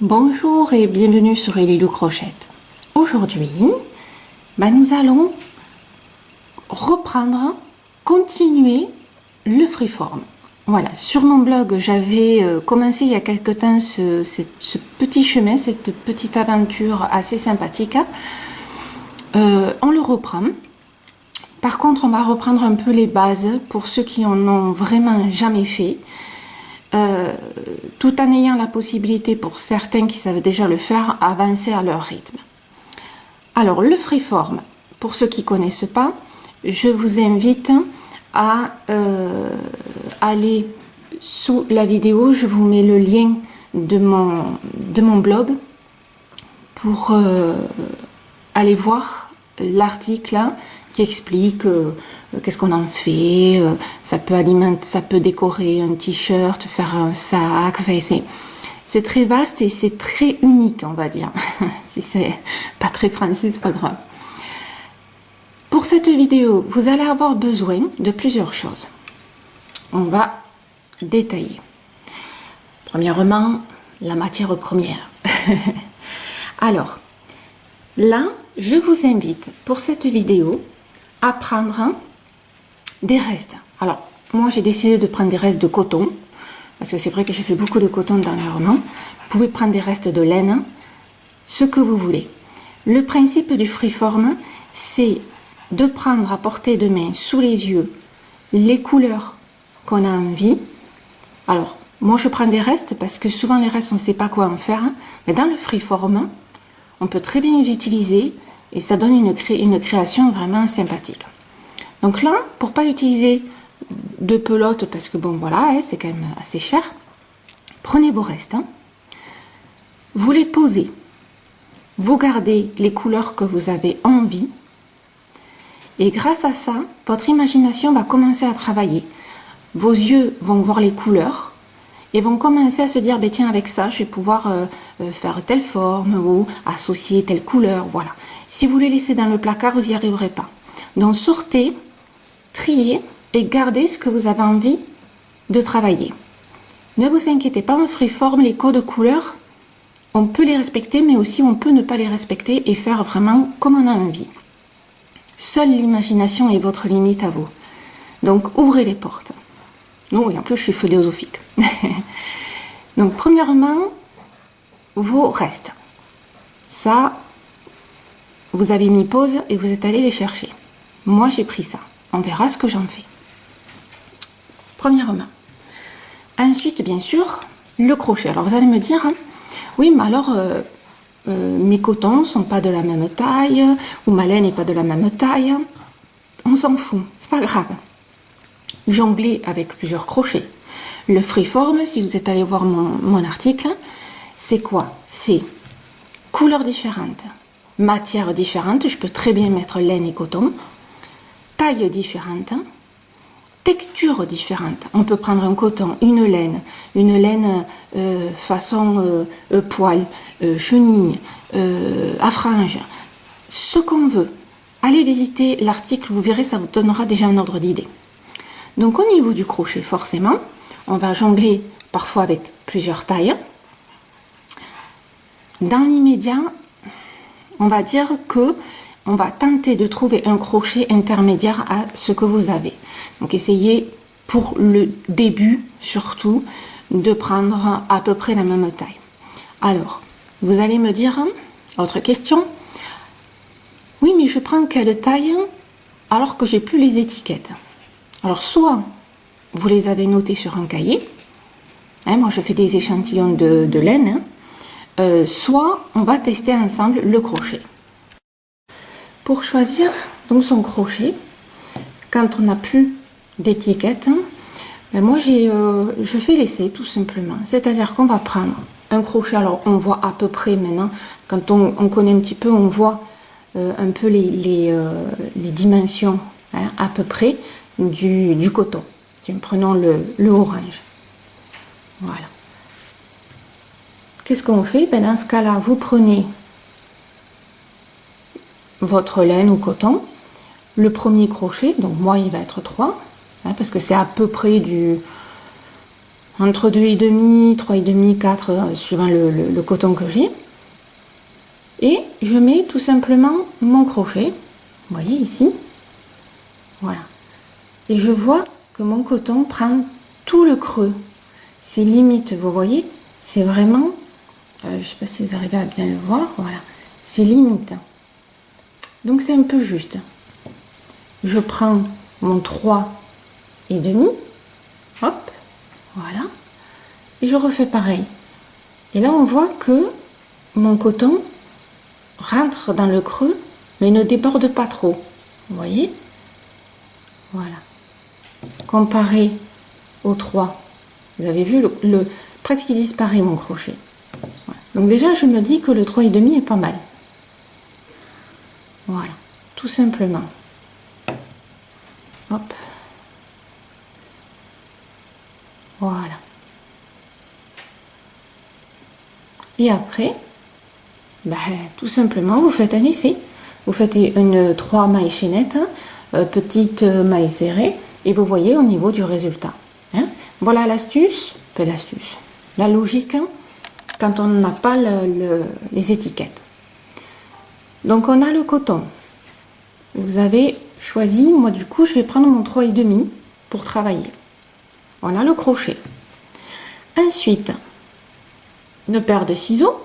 Bonjour et bienvenue sur Elilou Crochette. Aujourd'hui, nous allons continuer le freeform. Voilà, sur mon blog, j'avais commencé il y a quelque temps ce petit chemin, cette petite aventure assez sympathique. On le reprend. Par contre, on va reprendre un peu les bases pour ceux qui en ont vraiment jamais fait. Tout en ayant la possibilité pour certains qui savent déjà le faire, avancer à leur rythme. Alors le freeform, pour ceux qui ne connaissent pas, je vous invite à aller sous la vidéo, je vous mets le lien de mon blog pour aller voir l'article qui explique qu'est-ce qu'on en fait, ça peut alimenter, ça peut décorer un t-shirt, faire un sac, enfin, c'est très vaste et c'est très unique, on va dire. Si c'est pas très français, c'est pas grave. Pour cette vidéo, vous allez avoir besoin de plusieurs choses. On va détailler. Premièrement, la matière première. Alors, là, je vous invite pour cette vidéo à prendre des restes. Alors, moi, j'ai décidé de prendre des restes de coton, parce que c'est vrai que j'ai fait beaucoup de coton dernièrement. Vous pouvez prendre des restes de laine, ce que vous voulez. Le principe du freeform, c'est de prendre à portée de main, sous les yeux, les couleurs qu'on a envie. Alors, moi, je prends des restes, parce que souvent, les restes, on ne sait pas quoi en faire. Mais dans le freeform, on peut très bien les utiliser et ça donne une création vraiment sympathique. Donc là, pour pas utiliser de pelote, parce que bon voilà, c'est quand même assez cher, prenez vos restes, vous les posez, vous gardez les couleurs que vous avez envie et grâce à ça, votre imagination va commencer à travailler. Vos yeux vont voir les couleurs et vont commencer à se dire, tiens, avec ça, je vais pouvoir faire telle forme ou associer telle couleur, voilà. Si vous les laissez dans le placard, vous n'y arriverez pas. Donc, sortez, triez et gardez ce que vous avez envie de travailler. Ne vous inquiétez pas, en freeform, les codes couleurs, on peut les respecter, mais aussi on peut ne pas les respecter et faire vraiment comme on a envie. Seule l'imagination est votre limite à vous. Donc, ouvrez les portes. Oui, en plus, je suis philosophique. Donc, premièrement, vos restes. Ça, vous avez mis pause et vous êtes allé les chercher. Moi, j'ai pris ça. On verra ce que j'en fais. Premièrement. Ensuite, bien sûr, le crochet. Alors, vous allez me dire, oui, mais alors, mes cotons ne sont pas de la même taille, ou ma laine n'est pas de la même taille. On s'en fout, c'est pas grave. Jongler avec plusieurs crochets. Le freeform, si vous êtes allé voir mon article, c'est quoi? C'est couleurs différentes, matières différentes, je peux très bien mettre laine et coton, taille différente, texture différente. On peut prendre un coton, une laine façon poil, chenille, à franges, ce qu'on veut. Allez visiter l'article, vous verrez, ça vous donnera déjà un ordre d'idée. Donc au niveau du crochet, forcément, on va jongler parfois avec plusieurs tailles. Dans l'immédiat, on va dire que on va tenter de trouver un crochet intermédiaire à ce que vous avez. Donc essayez pour le début surtout de prendre à peu près la même taille. Alors, vous allez me dire, autre question, oui mais je prends quelle taille alors que j'ai plus les étiquettes? Alors, soit vous les avez notés sur un cahier, moi je fais des échantillons de laine, soit on va tester ensemble le crochet. Pour choisir donc son crochet, quand on n'a plus d'étiquette, moi je fais l'essai tout simplement. C'est-à-dire qu'on va prendre un crochet, alors on voit à peu près maintenant, quand on connaît un petit peu, on voit un peu les dimensions à peu près du coton. Prenons le orange. Voilà. Qu'est-ce qu'on fait? Dans ce cas-là, vous prenez votre laine ou coton, le premier crochet, donc moi il va être 3, parce que c'est à peu près entre 2,5, 3,5, 4, suivant le coton que j'ai. Et je mets tout simplement mon crochet, vous voyez ici, voilà. Et je vois que mon coton prend tout le creux. C'est limite, vous voyez, c'est vraiment, je ne sais pas si vous arrivez à bien le voir, voilà, c'est limite. Donc c'est un peu juste. Je prends mon 3,5, hop, voilà, et je refais pareil. Et là on voit que mon coton rentre dans le creux, mais ne déborde pas trop. Vous voyez? Voilà. Comparé au 3, vous avez vu, presque il disparaît mon crochet. Voilà. Donc déjà, je me dis que le 3,5 est pas mal. Voilà, tout simplement. Hop. Voilà. Et après, tout simplement, vous faites un essai. Vous faites une 3 mailles chaînettes, petite maille serrée, et vous voyez au niveau du résultat. Hein? Voilà l'astuce, la logique, hein, quand on n'a pas les étiquettes. Donc on a le coton. Vous avez choisi, moi du coup je vais prendre mon 3,5 pour travailler. On a le crochet. Ensuite, une paire de ciseaux,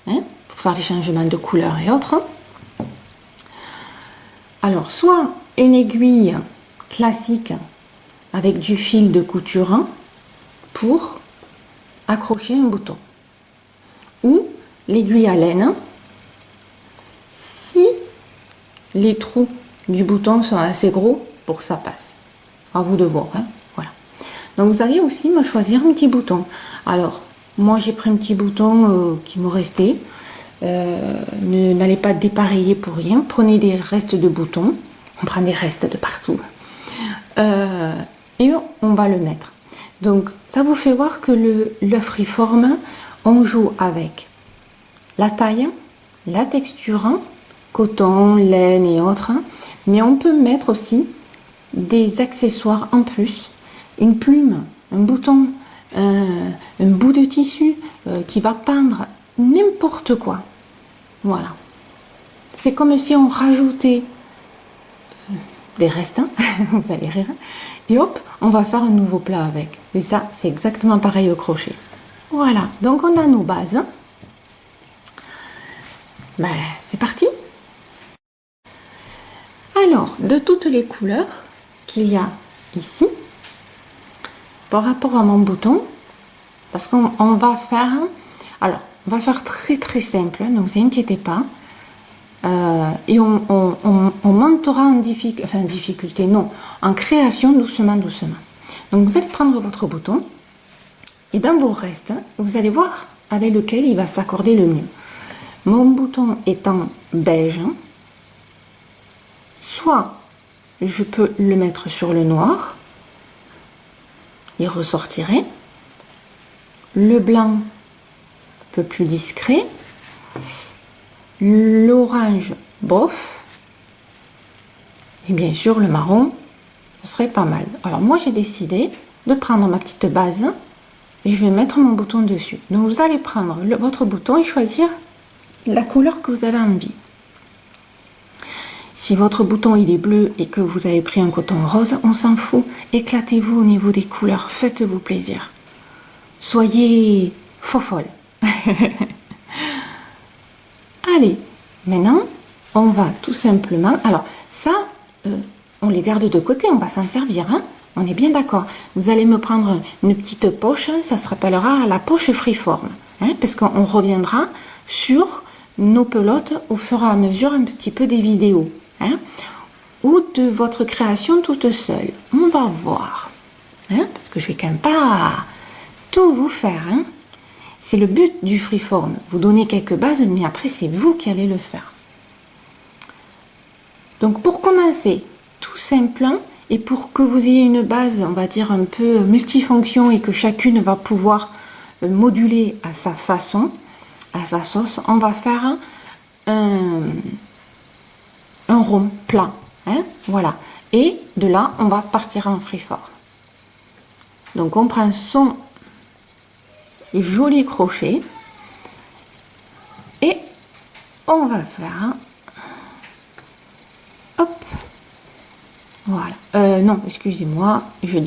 hein, pour faire les changements de couleur et autres. Alors, soit une aiguille classique avec du fil de couture pour accrocher un bouton, ou l'aiguille à laine si les trous du bouton sont assez gros pour que ça passe. À vous de voir, hein, voilà. Donc vous allez aussi me choisir un petit bouton. Alors, moi j'ai pris un petit bouton qui me restait. N'allez pas dépareiller pour rien. Prenez des restes de boutons. On prend des restes de partout. Et on va le mettre. Donc ça vous fait voir que le freeform, on joue avec la taille, la texture, coton, laine et autres. Mais on peut mettre aussi des accessoires en plus. Une plume, un bouton, un bout de tissu qui va peindre n'importe quoi. Voilà. C'est comme si on rajoutait des restes, hein, vous allez rire, et hop, on va faire un nouveau plat avec. Et ça, c'est exactement pareil au crochet. Voilà, donc on a nos bases. C'est parti. Alors, de toutes les couleurs qu'il y a ici, par rapport à mon bouton, parce qu'on va faire, alors, on va faire très très simple, ne vous inquiétez pas. Et on montera en difficulté, non, en création doucement. Donc vous allez prendre votre bouton et dans vos restes, vous allez voir avec lequel il va s'accorder le mieux. Mon bouton étant beige, soit je peux le mettre sur le noir, il ressortirait. Le blanc, un peu plus discret. L'orange, bof. Et bien sûr, le marron, ce serait pas mal. Alors moi, j'ai décidé de prendre ma petite base et je vais mettre mon bouton dessus. Donc vous allez prendre votre bouton et choisir la couleur que vous avez envie. Si votre bouton il est bleu et que vous avez pris un coton rose, on s'en fout. Éclatez-vous au niveau des couleurs, faites-vous plaisir. Soyez folle. Allez, maintenant, on va tout simplement... Alors, ça, on les garde de côté, on va s'en servir, hein. On est bien d'accord. Vous allez me prendre une petite poche, ça se rappellera la poche freeform, hein, parce qu'on reviendra sur nos pelotes au fur et à mesure un petit peu des vidéos, hein, ou de votre création toute seule. On va voir, hein, parce que je vais quand même pas tout vous faire, hein. C'est le but du freeform. Vous donnez quelques bases, mais après, c'est vous qui allez le faire. Donc, pour commencer, tout simple, et pour que vous ayez une base, on va dire, un peu multifonction et que chacune va pouvoir moduler à sa façon, à sa sauce, on va faire un rond plat. Hein, voilà. Et de là, on va partir en freeform. Donc, on prend son joli crochet. Et on va faire, hop, voilà. Non, excusez-moi, je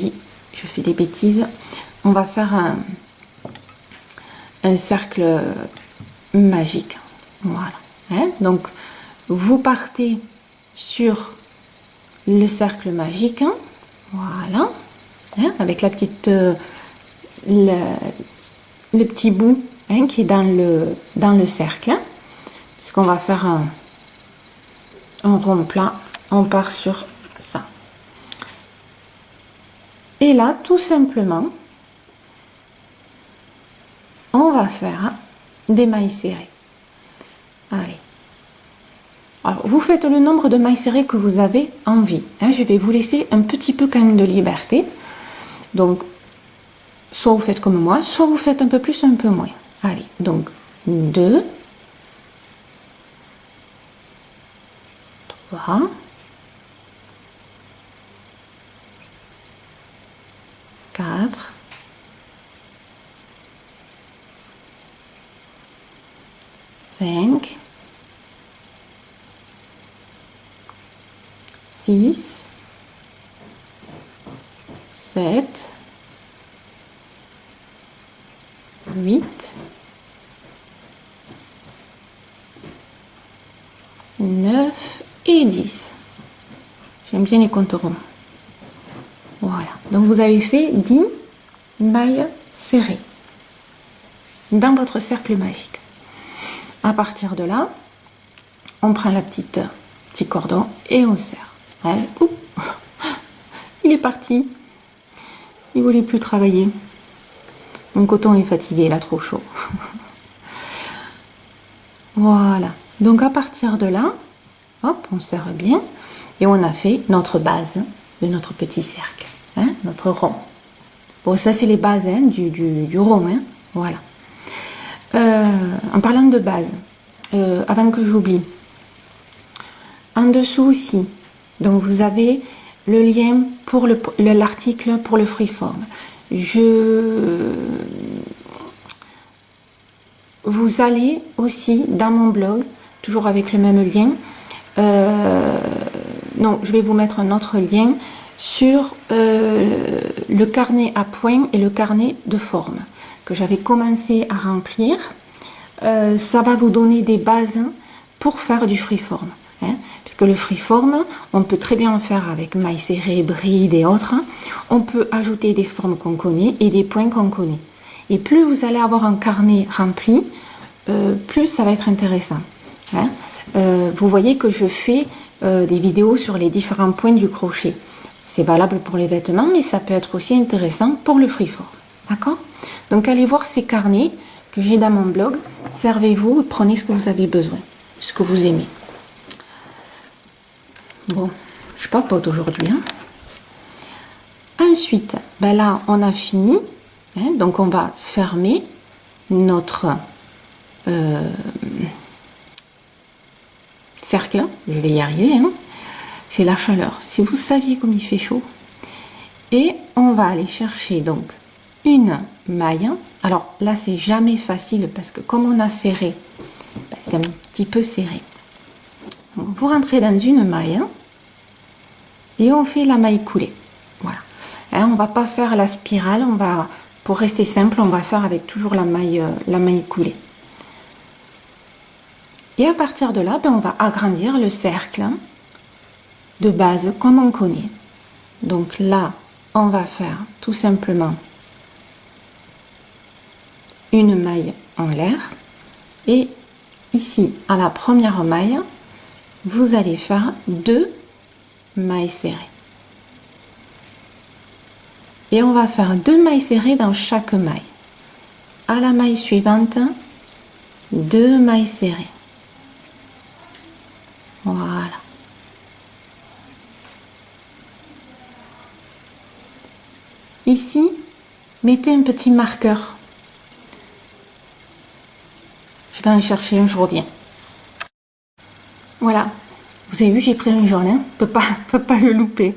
fais des bêtises. On va faire un cercle magique. Voilà. Hein? Donc, vous partez sur le cercle magique. Hein? Voilà. Hein? Avec la petite, le petit bout, hein, qui est dans le cercle. Hein? Puisqu'on va faire un rond plat, on part sur ça. Et là, tout simplement, on va faire des mailles serrées. Allez. Alors, vous faites le nombre de mailles serrées que vous avez envie. Hein. Je vais vous laisser un petit peu quand même de liberté. Donc, soit vous faites comme moi, soit vous faites un peu plus, un peu moins. Allez, donc 2, 3, 4, 5, 6, 7, 8, 9 et 10. J'aime bien les comptes ronds. Voilà. Donc vous avez fait 10 mailles serrées dans votre cercle magique. À partir de là, on prend la petit cordon et on serre. Allez, oup, il est parti. Il voulait plus travailler. Mon coton est fatigué, il a trop chaud. Voilà. Donc à partir de là, hop, on serre bien et on a fait notre base de notre petit cercle, hein, notre rond. Bon, ça c'est les bases, hein, du rond, hein, voilà. En parlant de base, avant que j'oublie, en dessous aussi, donc vous avez le lien pour l'article pour le freeform. Vous allez aussi dans mon blog, toujours avec le même lien. Non, je vais vous mettre un autre lien sur le carnet à points et le carnet de forme que j'avais commencé à remplir. Ça va vous donner des bases pour faire du freeform. Hein, puisque le freeform, on peut très bien le faire avec mailles serrées, brides et autres. On peut ajouter des formes qu'on connaît et des points qu'on connaît. Et plus vous allez avoir un carnet rempli, plus ça va être intéressant. Hein. Vous voyez que je fais des vidéos sur les différents points du crochet. C'est valable pour les vêtements, mais ça peut être aussi intéressant pour le freeform. D'accord? Donc allez voir ces carnets que j'ai dans mon blog. Servez-vous, prenez ce que vous avez besoin, ce que vous aimez. Bon, je papote aujourd'hui. Hein. Ensuite, ben là, on a fini. Hein, donc, on va fermer notre cercle. Je vais y arriver. Hein. C'est la chaleur. Si vous saviez comme il fait chaud. Et on va aller chercher donc une maille. Alors là, c'est jamais facile parce que comme on a serré, ben, c'est un petit peu serré. Donc, vous rentrez dans une maille et on fait la maille coulée. Voilà. Hein, on va pas faire la spirale, pour rester simple, on va faire avec toujours la maille coulée. Et à partir de là, ben, on va agrandir le cercle de base comme on connaît. Donc là, on va faire tout simplement une maille en l'air. Et ici, à la première maille, vous allez faire 2 mailles serrées. Et on va faire 2 mailles serrées dans chaque maille. À la maille suivante, 2 mailles serrées. Voilà. Ici, mettez un petit marqueur. Je vais en chercher un, je reviens. Voilà. Vous avez vu, j'ai pris un jaune, hein, peut pas le louper.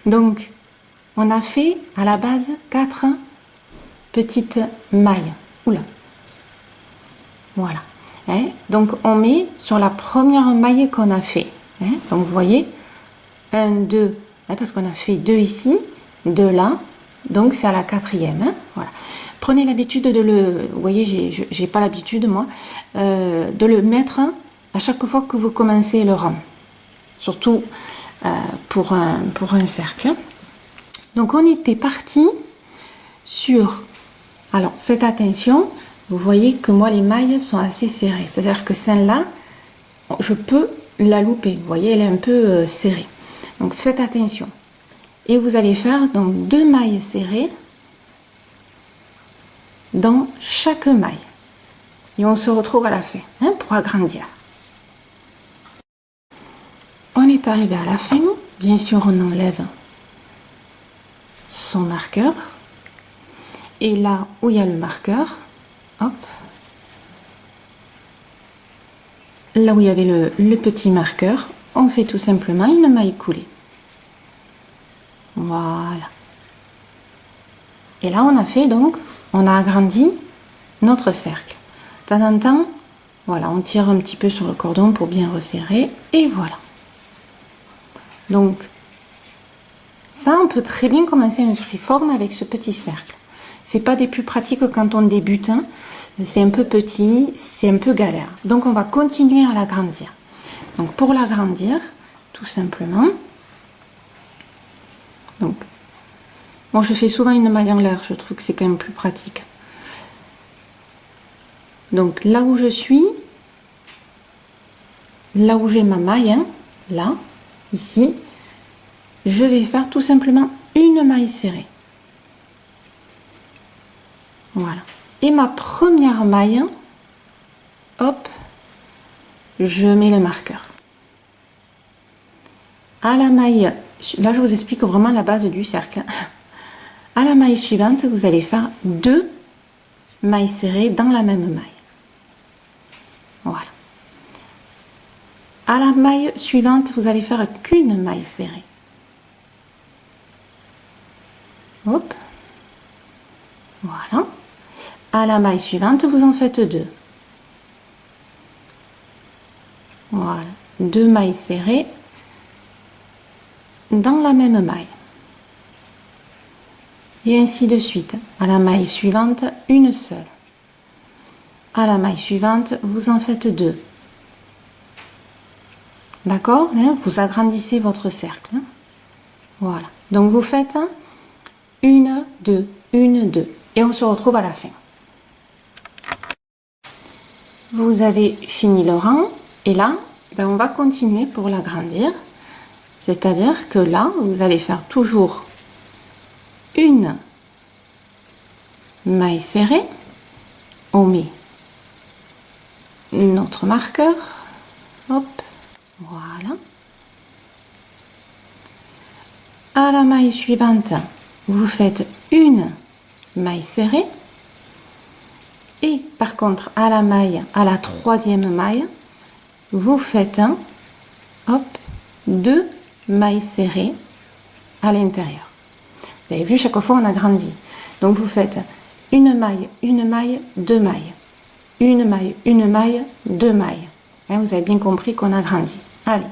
Donc, on a fait à la base 4 petites mailles. Oula. Voilà. Hein? Donc, on met sur la première maille qu'on a fait. Hein? Donc, vous voyez, 1, 2, hein, parce qu'on a fait 2 ici, 2 là. Donc, c'est à la 4e. Hein? Voilà. Prenez l'habitude de le... Vous voyez, j'ai pas l'habitude, moi, de le mettre à chaque fois que vous commencez le rang. Surtout pour un cercle. Donc, on était parti sur... Alors, faites attention. Vous voyez que moi, les mailles sont assez serrées. C'est-à-dire que celle-là, je peux la louper. Vous voyez, elle est un peu serrée. Donc, faites attention. Et vous allez faire donc 2 mailles serrées dans chaque maille. Et on se retrouve à la fin hein, pour agrandir. On est arrivé à la fin. Bien sûr, on enlève son marqueur. Et là où il y a le marqueur, hop, là où il y avait le petit marqueur, on fait tout simplement une maille coulée. Voilà. Et là, on a fait donc, on a agrandi notre cercle. De temps en temps, voilà, on tire un petit peu sur le cordon pour bien resserrer. Et voilà. Donc, ça, on peut très bien commencer un freeform avec ce petit cercle. C'est pas des plus pratiques quand on débute. Hein. C'est un peu petit, c'est un peu galère. Donc, on va continuer à l'agrandir. Donc, pour l'agrandir, tout simplement, donc, moi, je fais souvent une maille en l'air. Je trouve que c'est quand même plus pratique. Donc, là où je suis, là où j'ai ma maille, hein, là, ici, je vais faire tout simplement une maille serrée. Voilà. Et ma première maille, hop, je mets le marqueur. À la maille, là je vous explique vraiment la base du cercle. À la maille suivante, vous allez faire 2 mailles serrées dans la même maille. Voilà. À la maille suivante, vous allez faire qu'une maille serrée. Hop. Voilà. À la maille suivante, vous en faites 2. Voilà. 2 mailles serrées dans la même maille. Et ainsi de suite. À la maille suivante, une seule. À la maille suivante, vous en faites 2. D'accord? Vous agrandissez votre cercle. Voilà. Donc vous faites 1, 2, 1, 2. Et on se retrouve à la fin. Vous avez fini le rang. Et là, ben on va continuer pour l'agrandir. C'est-à-dire que là, vous allez faire toujours une maille serrée. On met notre marqueur. Hop. Voilà. À la maille suivante, vous faites une maille serrée. Et par contre, à la maille, à la 3e maille, vous faites hop, 2 mailles serrées à l'intérieur. Vous avez vu, chaque fois on agrandit. Donc vous faites une maille, 2 mailles. Une maille, 2 mailles. Hein, vous avez bien compris qu'on agrandit. Allez,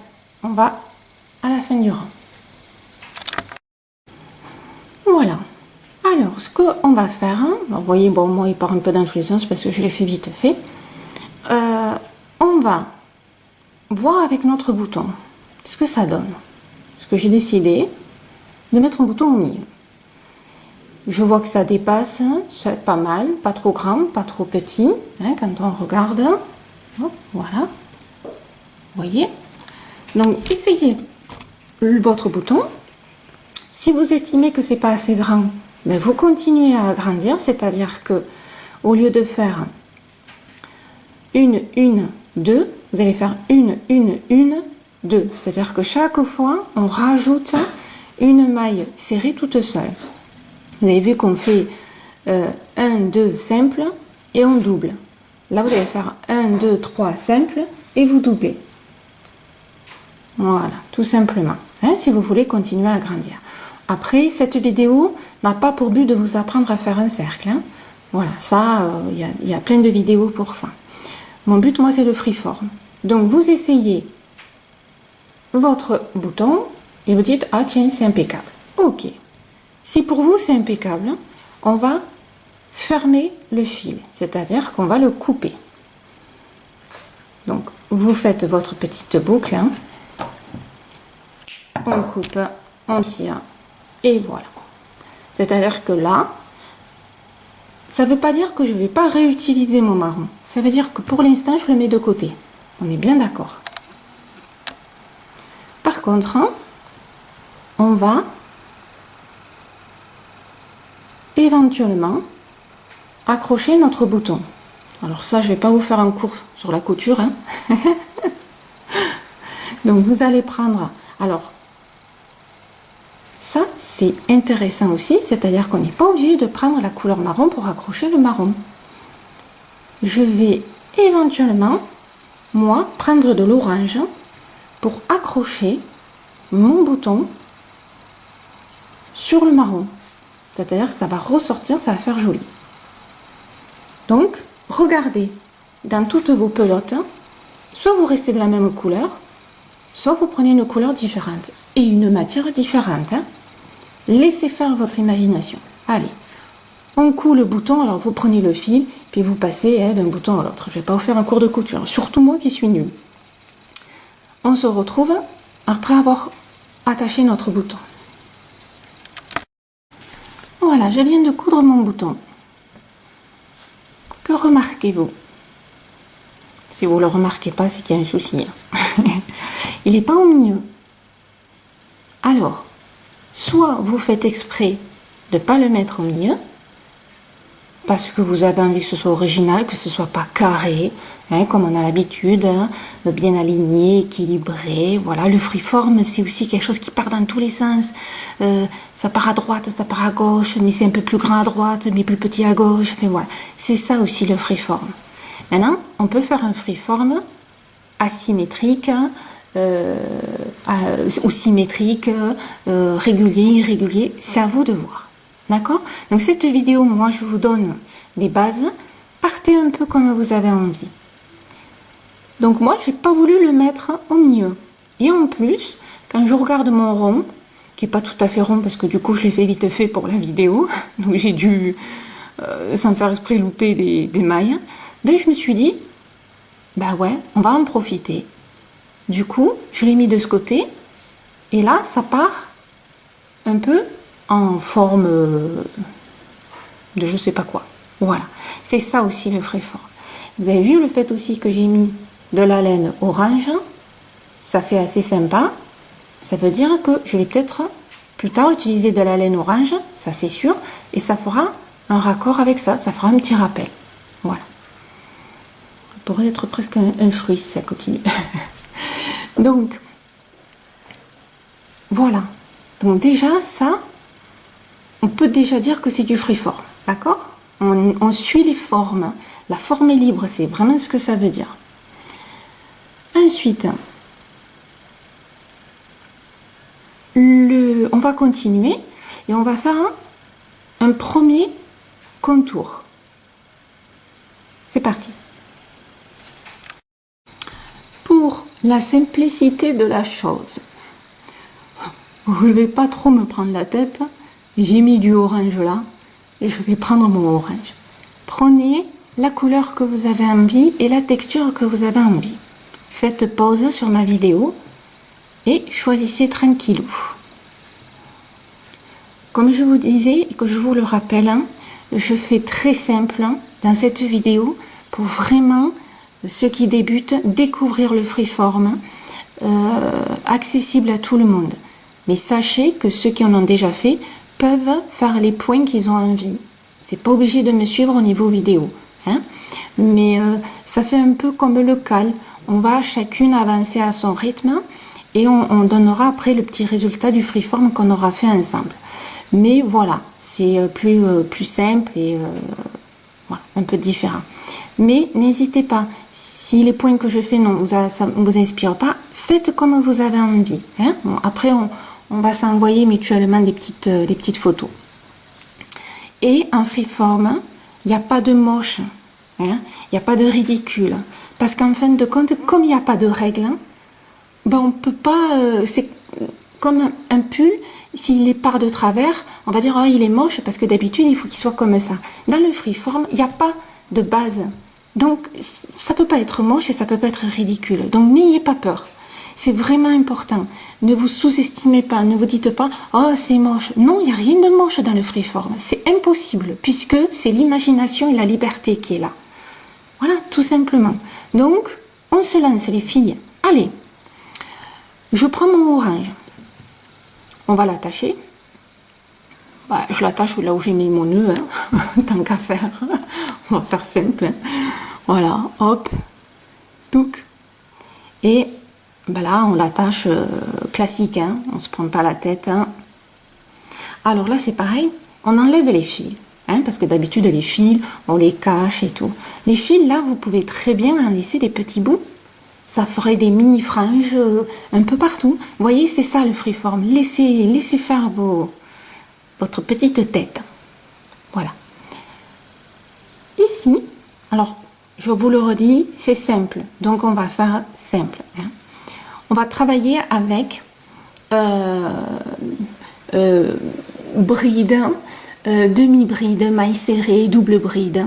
on va à la fin du rang. Voilà. Alors, ce qu'on va faire, hein, vous voyez, bon, moi il part un peu dans tous les sens parce que je l'ai fait vite fait. On va voir avec notre bouton ce que ça donne. Parce que j'ai décidé de mettre un bouton au milieu. Je vois que ça dépasse, c'est pas mal, pas trop grand, pas trop petit, hein, quand on regarde. Hop, voilà. Vous voyez? Donc, essayez votre bouton. Si vous estimez que c'est pas assez grand, ben vous continuez à agrandir, c'est-à-dire que au lieu de faire une, 2, vous allez faire une, 2. C'est-à-dire que chaque fois, on rajoute une maille serrée toute seule. Vous avez vu qu'on fait 1, 2 simple et on double. Là, vous allez faire 1, 2, 3 simple et vous doublez. Voilà, tout simplement. Hein, si vous voulez continuer à agrandir. Après, cette vidéo n'a pas pour but de vous apprendre à faire un cercle. Hein. Voilà, ça, il y a plein de vidéos pour ça. Mon but, moi, c'est le freeform. Donc, vous essayez votre bouton et vous dites, ah tiens, c'est impeccable. Ok. Si pour vous, c'est impeccable, on va fermer le fil, c'est-à-dire qu'on va le couper. Donc, vous faites votre petite boucle, hein. On coupe, on tire, et voilà. C'est-à-dire que là, ça ne veut pas dire que je ne vais pas réutiliser mon marron. Ça veut dire que pour l'instant, je le mets de côté. On est bien d'accord. Par contre, hein, on va éventuellement accrocher notre bouton. Alors ça, je ne vais pas vous faire un cours sur la couture, hein. Donc vous allez prendre, alors ça c'est intéressant aussi, c'est-à-dire qu'on n'est pas obligé de prendre la couleur marron pour accrocher le marron. Je vais éventuellement, moi, prendre de l'orange pour accrocher mon bouton sur le marron. C'est-à-dire que ça va ressortir, ça va faire joli. Donc, regardez dans toutes vos pelotes, soit vous restez de la même couleur, soit vous prenez une couleur différente et une matière différente, hein. Laissez faire votre imagination. Allez, on coud le bouton, alors vous prenez le fil, puis vous passez, hein, d'un bouton à l'autre. Je ne vais pas vous faire un cours de couture, surtout moi qui suis nulle. On se retrouve après avoir attaché notre bouton. Voilà, je viens de coudre mon bouton. Que remarquez-vous? Si vous ne le remarquez pas, c'est qu'il y a un souci. Il n'est pas au milieu. Alors, soit vous faites exprès de ne pas le mettre au milieu, parce que vous avez envie que ce soit original, que ce ne soit pas carré, hein, comme on a l'habitude, hein, bien aligné, équilibré. Voilà, le freeform, c'est aussi quelque chose qui part dans tous les sens. Ça part à droite, ça part à gauche, mais c'est un peu plus grand à droite, mais plus petit à gauche. Enfin, voilà, c'est ça aussi le freeform. Maintenant, on peut faire un freeform asymétrique, ou symétrique, régulier, irrégulier, c'est à vous de voir. D'accord? Donc cette vidéo, moi je vous donne des bases, partez un peu comme vous avez envie. Donc moi j'ai pas voulu le mettre au milieu. Et en plus, quand je regarde mon rond, qui est pas tout à fait rond parce que du coup je l'ai fait vite fait pour la vidéo, donc j'ai dû, sans faire esprit, louper des mailles, ben je me suis dit, bah ouais, on va en profiter. Du coup, je l'ai mis de ce côté, et là, ça part un peu en forme de je sais pas quoi. Voilà, c'est ça aussi le freeform. Vous avez vu le fait aussi que j'ai mis de la laine orange, ça fait assez sympa. Ça veut dire que je vais peut-être plus tard utiliser de la laine orange, ça c'est sûr, et ça fera un raccord avec ça, ça fera un petit rappel. Voilà. Ça pourrait être presque un fruit si ça continue. Donc, voilà. Donc déjà, ça, on peut déjà dire que c'est du freeform, d'accord? On suit les formes. La forme est libre, c'est vraiment ce que ça veut dire. Ensuite, on va continuer et on va faire un premier contour. C'est parti. Pour la simplicité de la chose, je ne vais pas trop me prendre la tête. J'ai mis du orange là et je vais prendre mon orange. Prenez la couleur que vous avez envie et la texture que vous avez envie. Faites pause sur ma vidéo et choisissez tranquillou. Comme je vous disais et que je vous le rappelle, je fais très simple dans cette vidéo pour vraiment ceux qui débutent découvrir le freeform, accessible à tout le monde. Mais sachez que ceux qui en ont déjà fait peuvent faire les points qu'ils ont envie. C'est pas obligé de me suivre au niveau vidéo, hein. Mais ça fait un peu comme le cal. On va chacune avancer à son rythme et on donnera après le petit résultat du freeform qu'on aura fait ensemble. Mais voilà, c'est plus simple et voilà, un peu différent. Mais n'hésitez pas, si les points que je fais ça ne vous inspire pas, faites comme vous avez envie, hein. Bon, après, on va s'envoyer mutuellement des petites photos. Et en freeform, il n'y a pas de moche, hein, il n'y a pas de ridicule. Parce qu'en fin de compte, comme il n'y a pas de règles, ben on peut pas... c'est comme un pull, s'il est part de travers, on va dire oh, il est moche parce que d'habitude il faut qu'il soit comme ça. Dans le freeform, il n'y a pas de base. Donc ça peut pas être moche et ça peut pas être ridicule. Donc n'ayez pas peur. C'est vraiment important. Ne vous sous-estimez pas, ne vous dites pas oh c'est moche. Non, il n'y a rien de moche dans le freeform. C'est impossible puisque c'est l'imagination et la liberté qui est là. Voilà, tout simplement. Donc, on se lance les filles. Allez, je prends mon orange. On va l'attacher. Bah, je l'attache là où j'ai mis mon nœud, hein. Tant qu'à faire. On va faire simple. Hein. Voilà, hop, touc. Et bah là, on l'attache classique, hein. On ne se prend pas la tête. Hein. Alors là, c'est pareil, on enlève les fils. Hein, parce que d'habitude, les fils, on les cache et tout. Les fils, là, vous pouvez très bien en laisser des petits bouts. Ça ferait des mini franges un peu partout. Vous voyez, c'est ça le freeform. Laissez faire votre petite tête. Voilà. Ici, alors, je vous le redis, c'est simple. Donc, on va faire simple. Hein. On va travailler avec bride, demi-bride, maille serrée, double bride.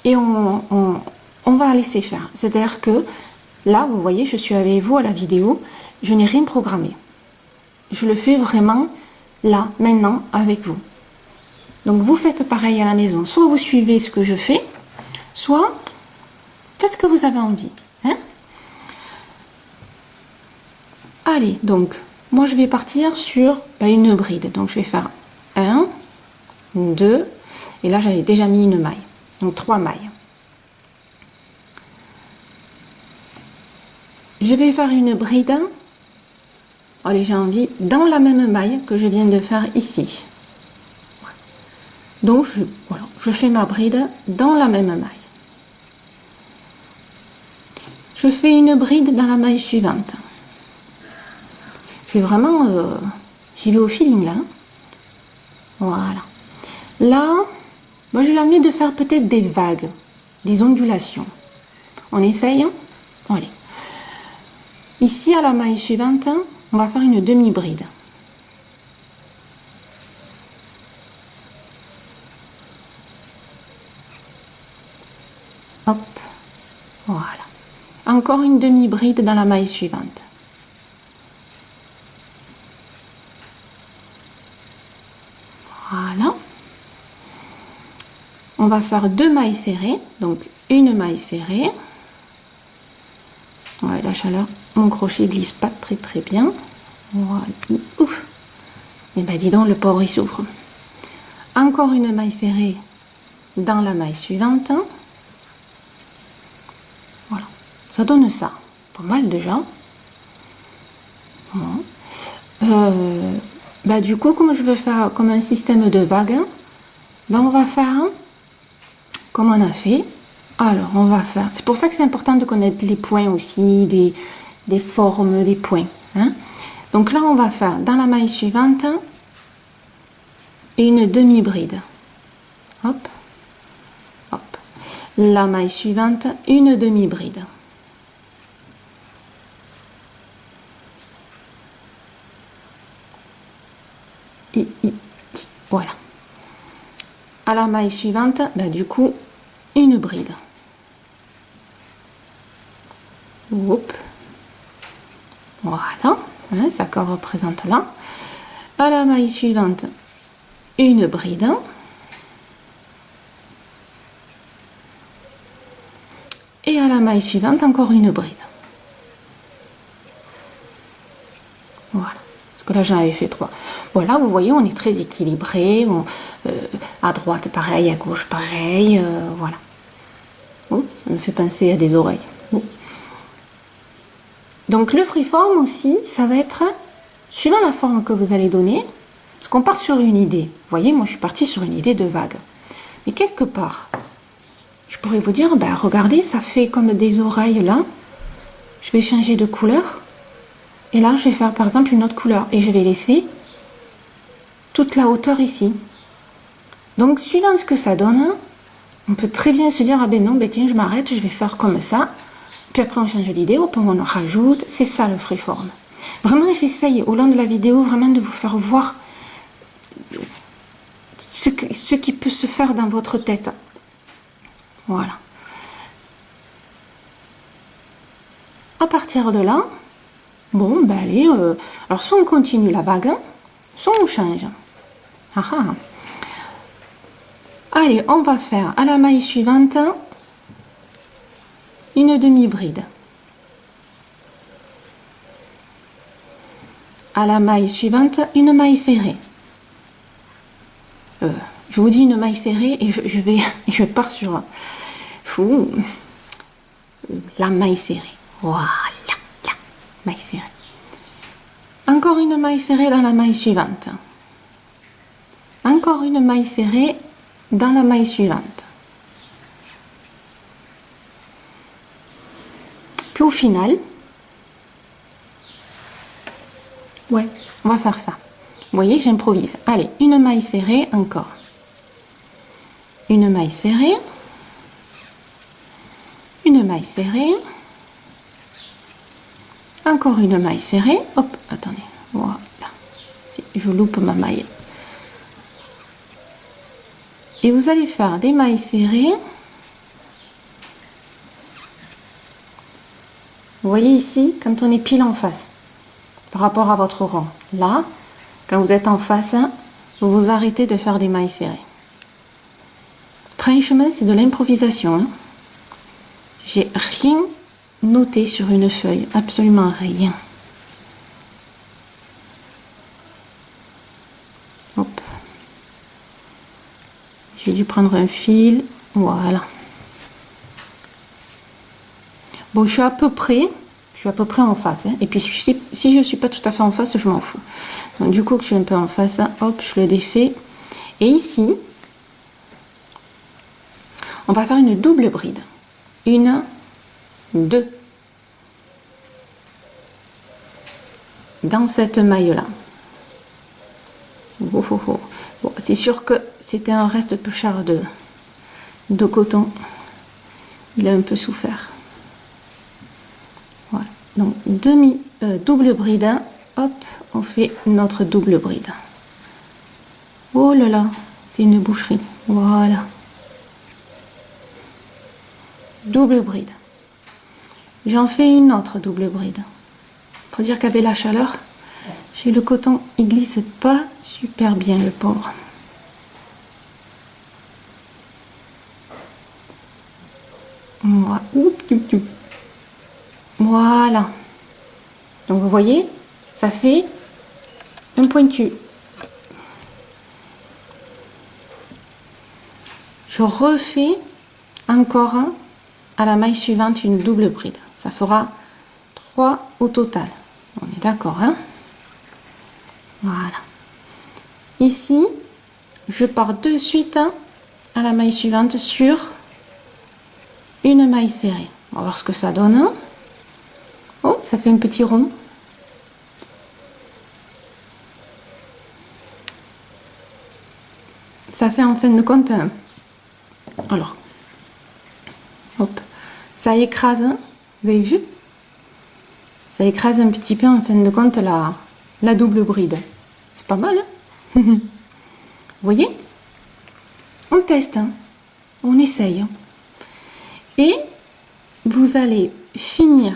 Et on va laisser faire. C'est-à-dire que là, vous voyez, je suis avec vous à la vidéo, je n'ai rien programmé. Je le fais vraiment là, maintenant, avec vous. Donc, vous faites pareil à la maison. Soit vous suivez ce que je fais, soit faites ce que vous avez envie. Hein? Allez, donc, moi, je vais partir sur une bride. Donc, je vais faire 1, 2, et là, j'avais déjà mis une maille. Donc, 3 mailles. Je vais faire une bride, allez j'ai envie, dans la même maille que je viens de faire ici. Donc voilà, je fais ma bride dans la même maille. Je fais une bride dans la maille suivante. C'est vraiment, j'y vais au feeling là. Voilà. Là, moi j'ai envie de faire peut-être des vagues, des ondulations. On essaye? Allez. Ici, à la maille suivante, on va faire une demi-bride. Hop, voilà. Encore une demi-bride dans la maille suivante. Voilà. On va faire 2 mailles serrées, donc une maille serrée. Ouais, la chaleur, mon crochet glisse pas très bien. Voilà. Ouf. Et ben dis donc, le pauvre il souffre. Encore une maille serrée dans la maille suivante. Voilà. Ça donne ça. Pas mal déjà. Voilà. Bah, du coup, comme je veux faire comme un système de vagues, ben on va faire comme on a fait. Alors, on va faire... C'est pour ça que c'est important de connaître les points aussi, des formes, des points. Hein. Donc là, on va faire dans la maille suivante une demi-bride. Hop, hop. La maille suivante, une demi-bride. Voilà. À la maille suivante, ben, du coup, une bride. Hop. Voilà, hein, ça représente là. À la maille suivante, une bride. Et à la maille suivante, encore une bride. Voilà. Parce que là, j'en avais fait 3. Voilà, vous voyez, on est très équilibré. À droite, pareil, à gauche, pareil. Voilà. Oh, ça me fait penser à des oreilles. Oh. Donc, le freeform aussi, ça va être suivant la forme que vous allez donner. Parce qu'on part sur une idée. Vous voyez, moi, je suis partie sur une idée de vague. Mais quelque part, je pourrais vous dire, ben, regardez, ça fait comme des oreilles là. Je vais changer de couleur. Et là, je vais faire par exemple une autre couleur. Et je vais laisser toute la hauteur ici. Donc, suivant ce que ça donne, On peut très bien se dire, ah ben non, ben tiens, je m'arrête, je vais faire comme ça. Puis après, on change d'idée, hop, on en rajoute. C'est ça le freeform. Vraiment, j'essaye au long de la vidéo vraiment de vous faire voir ce qui peut se faire dans votre tête. Voilà. À partir de là, bon, ben allez, alors soit on continue la vague, soit on change. Ah ah. Allez, on va faire à la maille suivante une demi-bride. À la maille suivante, une maille serrée. Je vous dis une maille serrée et je pars sur la maille serrée. Voilà, la maille serrée. Encore une maille serrée dans la maille suivante. Encore une maille serrée dans la maille suivante. Puis au final, ouais, on va faire ça. Vous voyez, j'improvise. Allez, une maille serrée encore. Une maille serrée. Une maille serrée. Encore une maille serrée. Hop, attendez. Voilà. Si je loupe ma maille. Et vous allez faire des mailles serrées. Vous voyez ici, quand on est pile en face, par rapport à votre rond. Là, quand vous êtes en face, vous vous arrêtez de faire des mailles serrées. Franchement, c'est de l'improvisation. Hein. J'ai rien noté sur une feuille, absolument rien. Hop. J'ai dû prendre un fil, voilà. Bon, je suis à peu près en face. Hein. Et puis, si je ne suis pas tout à fait en face, je m'en fous. Donc, du coup, que je suis un peu en face, hop, je le défais. Et ici, on va faire une double bride. Une, deux. Dans cette maille-là. Oh, oh, oh. Bon, c'est sûr que c'était un reste peu cher de coton. Il a un peu souffert. Voilà. Donc, double bride. Hop, on fait notre double bride. Oh là là, c'est une boucherie. Voilà. Double bride. J'en fais une autre double bride. Faut dire qu'avec la chaleur, chez le coton, il glisse pas super bien, le pauvre. Voilà. Donc vous voyez, ça fait un pointu. Je refais encore à la maille suivante une double bride. Ça fera 3 au total. On est d'accord, hein? Voilà. Ici, je pars de suite à la maille suivante sur une maille serrée. On va voir ce que ça donne. Oh, ça fait un petit rond. Ça fait en fin de compte alors, hop, ça écrase, vous avez vu? Ça écrase un petit peu en fin de compte la double bride. C'est pas mal, hein? Vous voyez? On teste, hein? On essaye. Et vous allez finir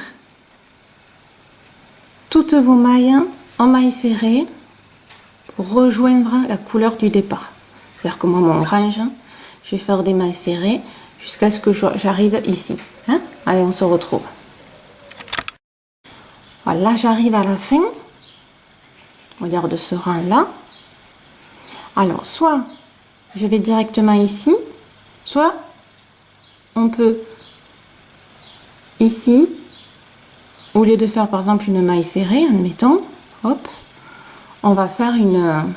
toutes vos mailles en mailles serrées pour rejoindre la couleur du départ. C'est-à-dire que moi, mon orange, je vais faire des mailles serrées jusqu'à ce que j'arrive ici. Hein? Allez, on se retrouve. Voilà, là, j'arrive à la fin. On va dire de ce rang-là. Alors, soit je vais directement ici, soit on peut ici, au lieu de faire par exemple une maille serrée, admettons, hop, on va faire une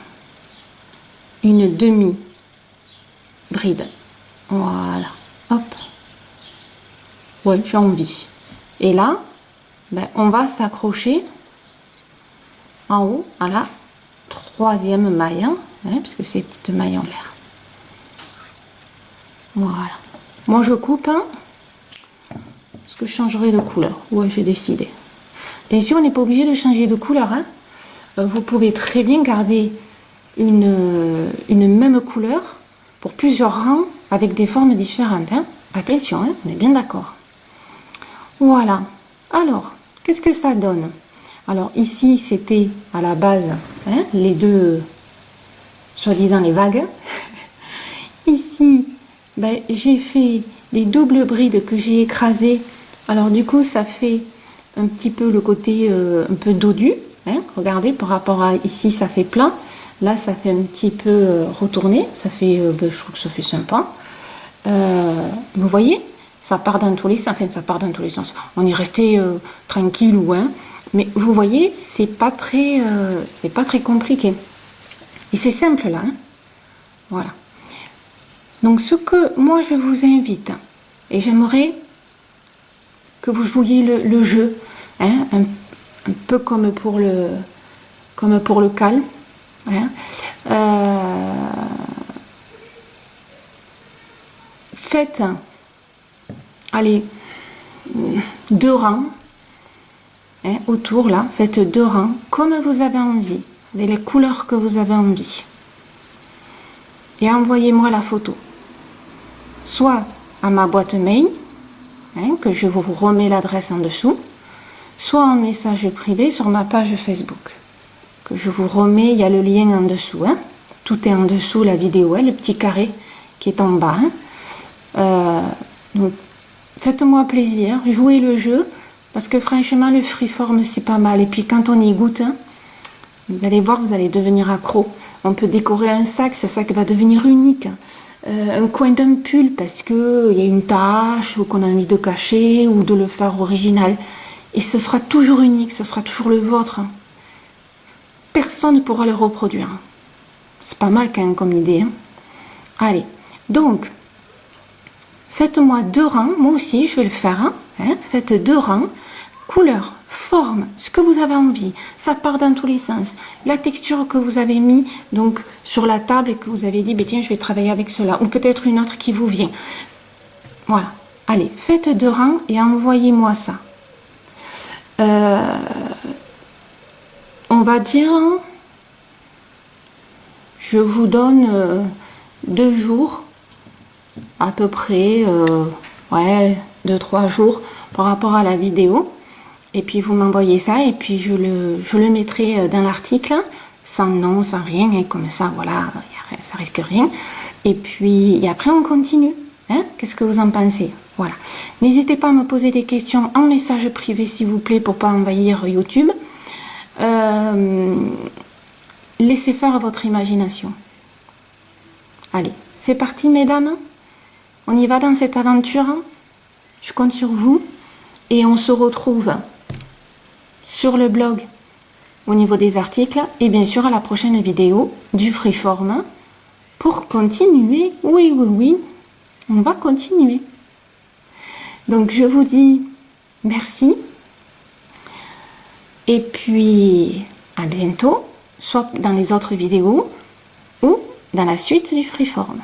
demi bride. Voilà, hop. Ouais, j'ai envie. Et là, ben, on va s'accrocher en haut à la troisième maille, hein, puisque c'est petites mailles en l'air. Voilà. Moi, je coupe, hein, parce que je changerai de couleur. Ouais, j'ai décidé. Attention, on n'est pas obligé de changer de couleur. Hein. Vous pouvez très bien garder une même couleur pour plusieurs rangs avec des formes différentes. Hein. Attention, hein, on est bien d'accord. Voilà. Alors, qu'est-ce que ça donne? Alors ici, c'était à la base, hein, les deux, soi-disant les vagues. Ici, ben, j'ai fait des doubles brides que j'ai écrasées. Alors du coup, ça fait un petit peu le côté un peu dodu. Hein, regardez, par rapport à ici, ça fait plat. Là, ça fait un petit peu retourné. Ça fait, ben, je trouve que ça fait sympa. Vous voyez, ça part dans tous les sens. Enfin, ça part dans tous les sens. On est resté tranquille ou hein. Mais vous voyez, c'est pas très compliqué. Et c'est simple là. Hein. Voilà. Donc ce que moi je vous invite, et j'aimerais que vous jouiez le jeu, hein, un peu comme pour le calme. Hein. Faites, allez, 2 rangs. Hein, autour là, faites 2 rangs comme vous avez envie, avec les couleurs que vous avez envie. Et envoyez-moi la photo. Soit à ma boîte mail, hein, que je vous remets l'adresse en dessous, soit en message privé sur ma page Facebook, que je vous remets, il y a le lien en dessous. Hein. Tout est en dessous, la vidéo, hein, le petit carré qui est en bas. Hein. Donc, faites-moi plaisir, jouez le jeu. Parce que franchement, le freeform, c'est pas mal. Et puis quand on y goûte, hein, vous allez voir, vous allez devenir accro. On peut décorer un sac, ce sac va devenir unique. Un coin d'un pull parce qu'il y a une tache ou qu'on a envie de cacher ou de le faire original. Et ce sera toujours unique, ce sera toujours le vôtre. Personne ne pourra le reproduire. C'est pas mal quand même comme idée. Hein. Allez, donc, faites-moi 2 rangs. Moi aussi, je vais le faire. Hein. Faites 2 rangs, couleur, forme, ce que vous avez envie. Ça part dans tous les sens. La texture que vous avez mis donc sur la table et que vous avez dit, tiens, je vais travailler avec cela. Ou peut-être une autre qui vous vient. Voilà. Allez, faites 2 rangs et envoyez-moi ça. On va dire, je vous donne 2 jours, à peu près, ouais, 2-3 jours par rapport à la vidéo. Et puis vous m'envoyez ça et puis je le mettrai dans l'article, sans nom, sans rien, et comme ça, voilà, ça risque rien. Et puis, et après on continue. Hein? Qu'est-ce que vous en pensez? Voilà. N'hésitez pas à me poser des questions en message privé, s'il vous plaît, pour pas envahir YouTube. Laissez faire votre imagination. Allez, c'est parti, mesdames. On y va dans cette aventure. Je compte sur vous. Et on se retrouve sur le blog au niveau des articles. Et bien sûr, à la prochaine vidéo du freeform pour continuer. Oui, oui, oui. On va continuer. Donc, je vous dis merci. Et puis, à bientôt. Soit dans les autres vidéos ou dans la suite du freeform.